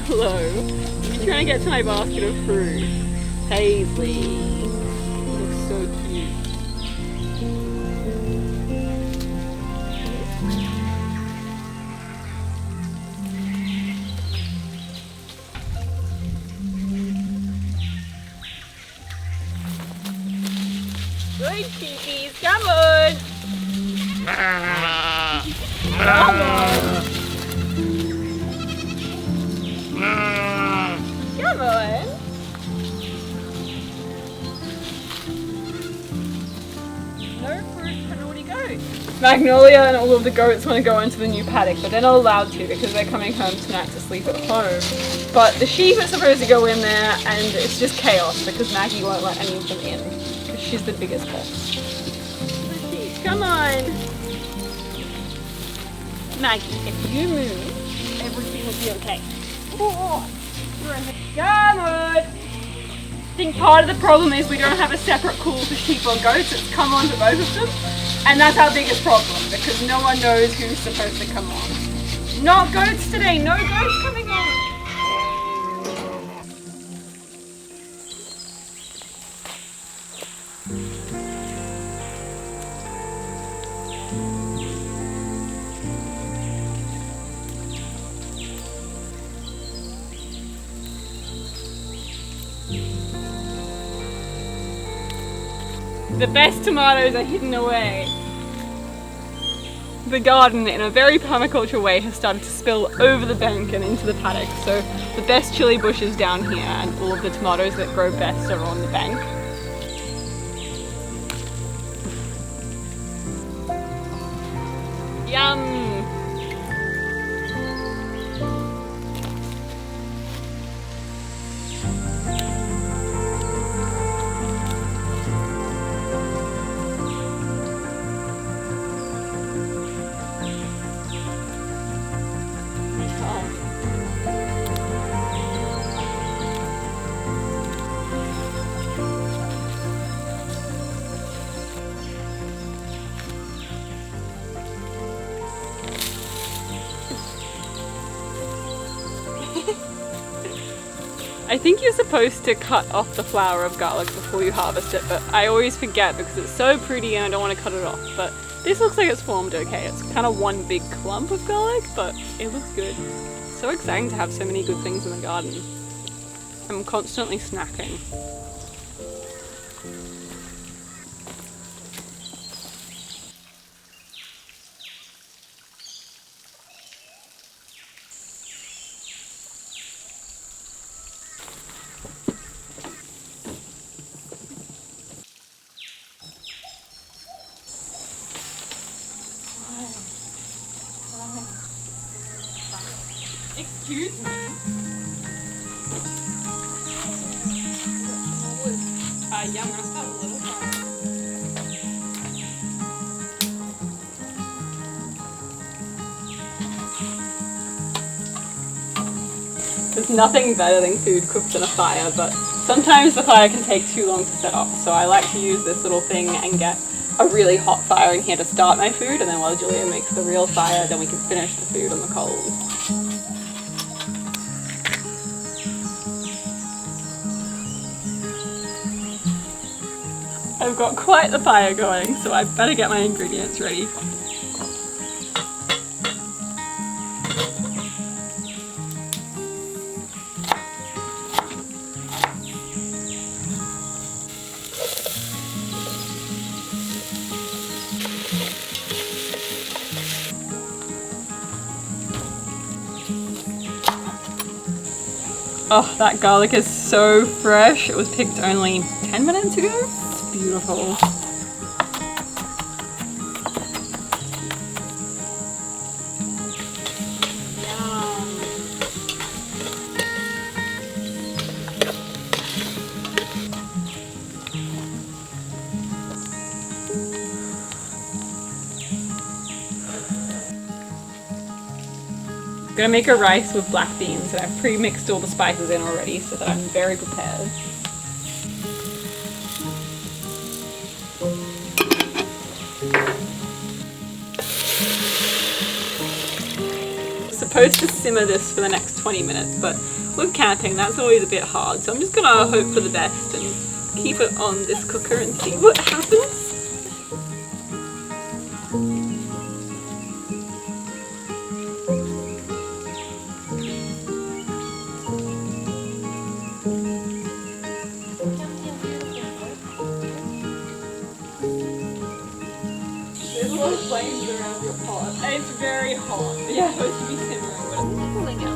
Hello. I'm trying to get to my basket of fruit. Paisley. Looks so cute. Good kitties, come on! Come on! Come on! No fruit for naughty goats. Magnolia and all of the goats want to go into the new paddock, but they're not allowed to because they're coming home tonight to sleep at home. But the sheep are supposed to go in there, and it's just chaos because Maggie won't let any of them in because she's the biggest boss. The sheep, come on! Maggie, if you move, everything will be okay. Oh, come on! I think part of the problem is we don't have a separate call for sheep or goats. It's come on to both of them. And that's our biggest problem because no one knows who's supposed to come on. Not goats today, no goats coming on. The best tomatoes are hidden away. The garden, in a very permaculture way, has started to spill over the bank and into the paddock. So the best chili bushes down here and all of the tomatoes that grow best are on the bank. Yum! I think you're supposed to cut off the flower of garlic before you harvest it, but I always forget because it's so pretty and I don't want to cut it off. But this looks like it's formed okay. It's kind of one big clump of garlic, but it looks good. So exciting to have so many good things in the garden. I'm constantly snacking. Excuse me. Yeah, I'm gonna start a little fire. There's nothing better than food cooked on a fire, but sometimes the fire can take too long to set up, so I like to use this little thing and get a really hot fire in here to start my food, and then while Julia makes the real fire, then we can finish the food on the coals. I've got quite the fire going, so I better get my ingredients ready. Oh, that garlic is so fresh. It was picked only 10 minutes ago. It's beautiful. I'm gonna make a rice with black beans and I've pre-mixed all the spices in already so that I'm very prepared. Supposed to simmer this for the next 20 minutes, but with camping that's always a bit hard, so I'm just gonna hope for the best and keep it on this cooker and see what happens. There's a lot of flames around your pot. It's very hot. Yeah, it's supposed to be simmering, but it's cooling out.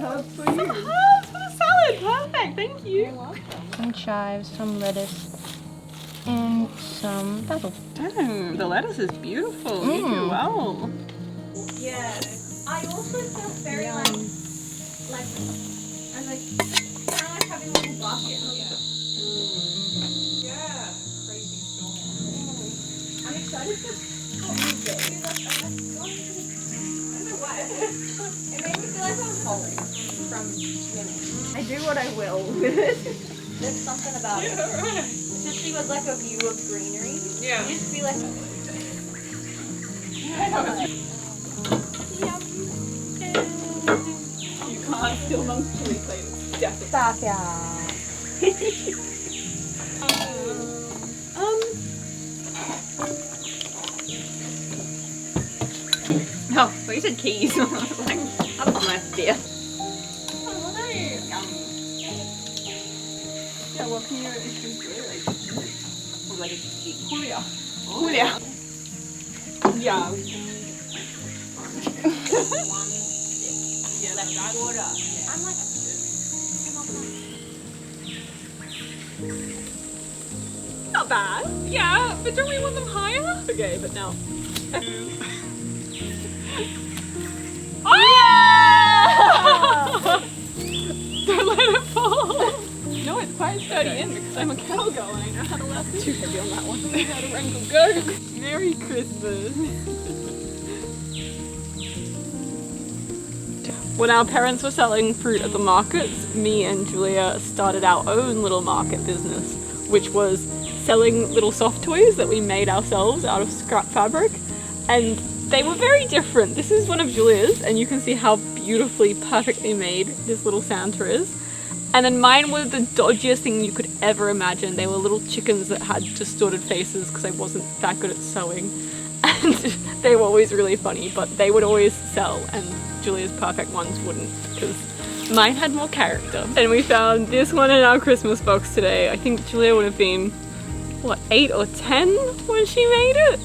herbs for you. Some herbs for the salad. Perfect. Thank you. You're welcome. Some chives, some lettuce, and some basil. Oh, the lettuce is beautiful. You do well. Yeah. I also felt very like I was like kind of like having a little basket. Yeah. Crazy storm. I'm excited for what we do. I don't know why. It made me feel like I was home from swimming. I do what I will with it. There's something about it. Right. Especially with like a view of greenery. Yeah. You just feel like You can't steal Mum's chili plate. It's definitely. Oh, well, you said keys. I was like, that's a nice idea. Yeah, what can you introduce me like a Julia. Julia. Yeah. Yeah, that's water. I'm like Not bad. Yeah, but don't we want them higher? Okay, but no. Oh! Don't let it fall. No, it's quite sturdy in because I'm a cowgirl and I know how to laugh. Too heavy on that one. I know how to wrangle goats. Merry Christmas. When our parents were selling fruit at the markets, me and Julia started our own little market business, which was selling little soft toys that we made ourselves out of scrap fabric. And they were very different. This is one of Julia's, and you can see how beautifully, perfectly made this little Santa is. And then mine were the dodgiest thing you could ever imagine. They were little chickens that had distorted faces because I wasn't that good at sewing. And they were always really funny, but they would always sell, and Julia's perfect ones wouldn't, because mine had more character. And we found this one in our Christmas box today. I think Julia would have been, what, 8 or 10 when she made it?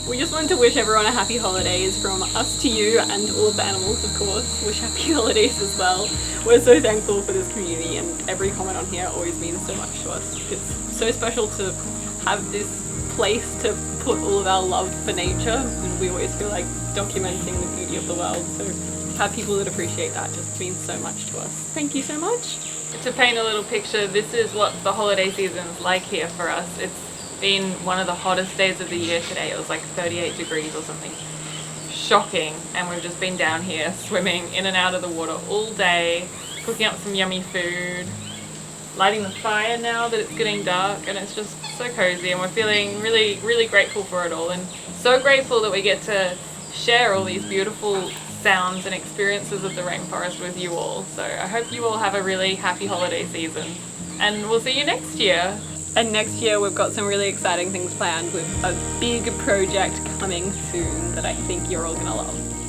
We just wanted to wish everyone a happy holidays from us to you, and all of the animals, of course. Wish happy holidays as well. We're so thankful for this community, and every comment on here always means so much to us. It's so special to have this place to put all of our love for nature, and we always feel like documenting the beauty of the world. So to have people that appreciate that just means so much to us. Thank you so much. To paint a little picture, this is what the holiday season is like here for us. It's been one of the hottest days of the year today. It was like 38 degrees or something. Shocking. And we've just been down here swimming in and out of the water all day, cooking up some yummy food, lighting the fire now that it's getting dark, and it's just so cozy, and we're feeling really, really grateful for it all, and so grateful that we get to share all these beautiful sounds and experiences of the rainforest with you all. So I hope you all have a really happy holiday season, and we'll see you next year. And next year we've got some really exciting things planned with a big project coming soon that I think you're all gonna love.